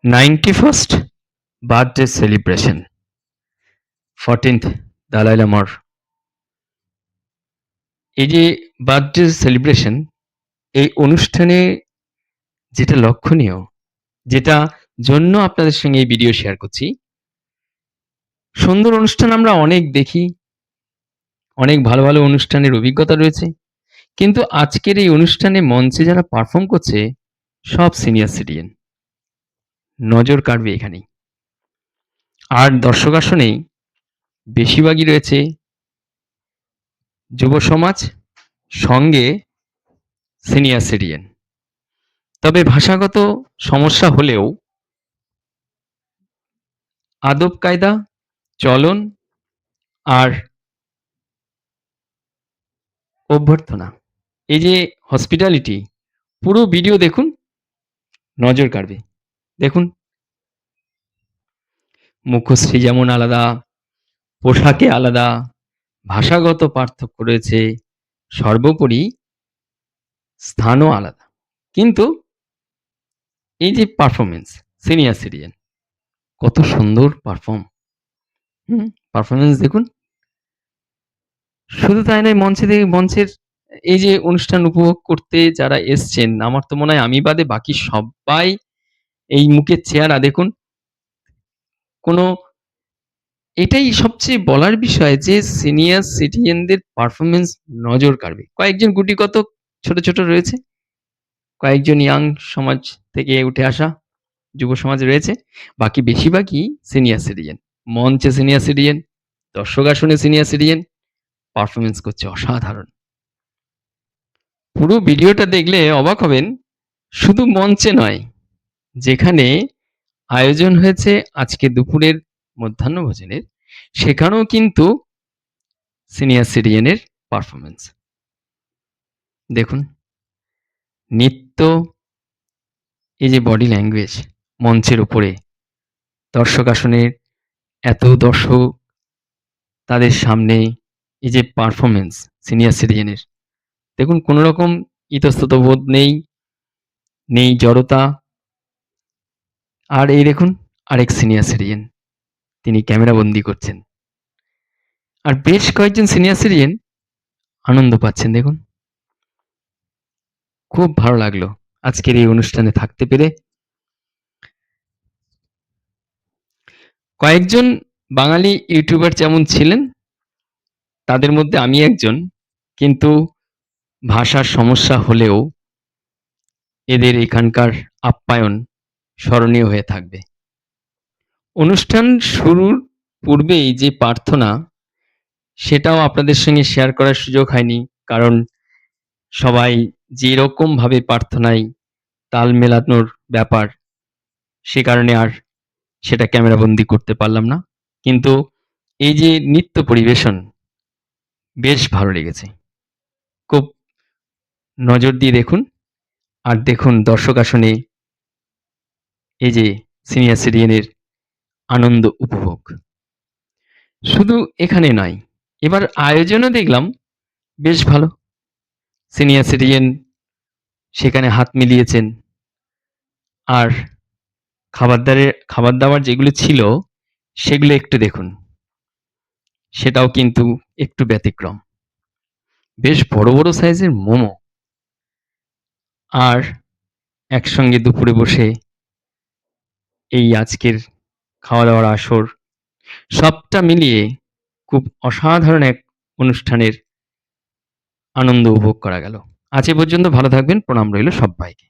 91st birthday celebration 14th Dalai লামার এই যে birthday celebration এই অনুষ্ঠানে যেটা লক্ষণীয়, যেটা জন্য আপনাদের সঙ্গে এই ভিডিও শেয়ার করছি, সুন্দর অনুষ্ঠান আমরা অনেক দেখি, অনেক ভালো ভালো অনুষ্ঠানের অভিজ্ঞতা রয়েছে, কিন্তু আজকের এই অনুষ্ঠানে মঞ্চে যারা পারফর্ম করছে সব সিনিয়র সিটিজেন, নজর কাড়বে এখানেই। আর দর্শক আসনেই বেশিরভাগই রয়েছে যুব সমাজ, সঙ্গে সিনিয়র সিটিজেন। তবে ভাষাগত সমস্যা হলেও আদব কায়দা, চলন আর অভ্যর্থনা, এই যে হসপিটালিটি, পুরো ভিডিও দেখুন, নজর কাড়বে। দেখুন, মুখশ্রী যেমন আলাদা, পোশাকে আলাদা, ভাষাগত পার্থক্য রয়েছে, সর্বোপরি স্থানও আলাদা। কিন্তু এই যে পারফরমেন্স, সিনিয়র সিটিজেন কত সুন্দর পারফরমেন্স দেখুন। শুধু তাই নয়, মঞ্চের এই যে অনুষ্ঠান উপভোগ করতে যারা এসছেন, আমার তো মনে হয় আমি বাদে বাকি সব্বাই এই মুখের চেহারা দেখুন। কোনো এটাই সবচেয়ে বলার বিষয় যে সিনিয়র সিটিজেনদের পারফরমেন্স নজর কাড়বে। কয়েকজন গুটি কতক ছোট, ছোট রয়েছে। কয়েকজন ইয়াং সমাজ থেকে উঠে আসা যুব সমাজ রয়েছে। বাকি বেশিরভাগই সিনিয়র সিটিজেন। মঞ্চে সিনিয়র সিটিজেন, দর্শক আসনে সিনিয়র সিটিজেন, পারফরমেন্স করছে অসাধারণ। পুরো ভিডিওটা দেখলে অবাক হবেন, শুধু মঞ্চে নয়, যেখানে আয়োজন হয়েছে আজকে দুপুরের মধ্যাহ্নভোজনের, সেখানেও কিন্তু সিনিয়র সিটিজেনের পারফরমেন্স দেখুন। নৃত্য, এই যে বডি ল্যাঙ্গুয়েজ মঞ্চের উপরে, দর্শক আসনের এত দর্শক, তাদের সামনে এই যে পারফরমেন্স সিনিয়র সিটিজেনের, দেখুন কোনো রকম ইতস্তত বোধ নেই, নেই জড়তা। আর এই দেখুন আরেক সিনিয়র সিটিজেন, তিনি ক্যামেরা বন্দি করছেন। আর বেশ কয়েকজন সিনিয়র সিটিজেন আনন্দ পাচ্ছেন দেখুন। খুব ভালো লাগলো আজকের এই অনুষ্ঠানে থাকতে পেরে। কয়েকজন বাঙালি ইউটিউবার যেমন ছিলেন, তাদের মধ্যে আমি একজন, কিন্তু ভাষার সমস্যা হলেও এদের এখানকার আপ্যায়ন স্মরণীয় হয়ে থাকবে। অনুষ্ঠান শুরুর পূর্বেই যে প্রার্থনা, সেটাও আপনাদের সঙ্গে শেয়ার করার সুযোগ হয়নি, কারণ সবাই যেরকম ভাবে প্রার্থনায় তাল মেলানোর ব্যাপার, সে কারণে আর সেটা ক্যামেরাবন্দি করতে পারলাম না। কিন্তু এই যে নৃত্য পরিবেশন বেশ ভালো লেগেছে। খুব নজর দিয়ে দেখুন। আর দেখুন দর্শক আসনে এই যে সিনিয়র সিটিজেনের আনন্দ উপভোগ। শুধু এখানে নয়, এবার আয়োজনও দেখলাম বেশ ভালো। সিনিয়র সিটিজেন সেখানে হাত মিলিয়েছেন। আর খাবার দাবার যেগুলো ছিল সেগুলো একটু দেখুন। সেটাও কিন্তু একটু ব্যতিক্রম। বেশ বড়, বড় সাইজের মোমো। আর একসঙ্গে দুপুরে বসে এই আজকের খাওয়া-দাওয়ার আসর, সবটা মিলিয়ে খুব অসাধারণ এক অনুষ্ঠানের আনন্দ উপভোগ করা গেল। আজ এ পর্যন্ত, ভালো থাকবেন। প্রণাম রইল সব্বাইকে।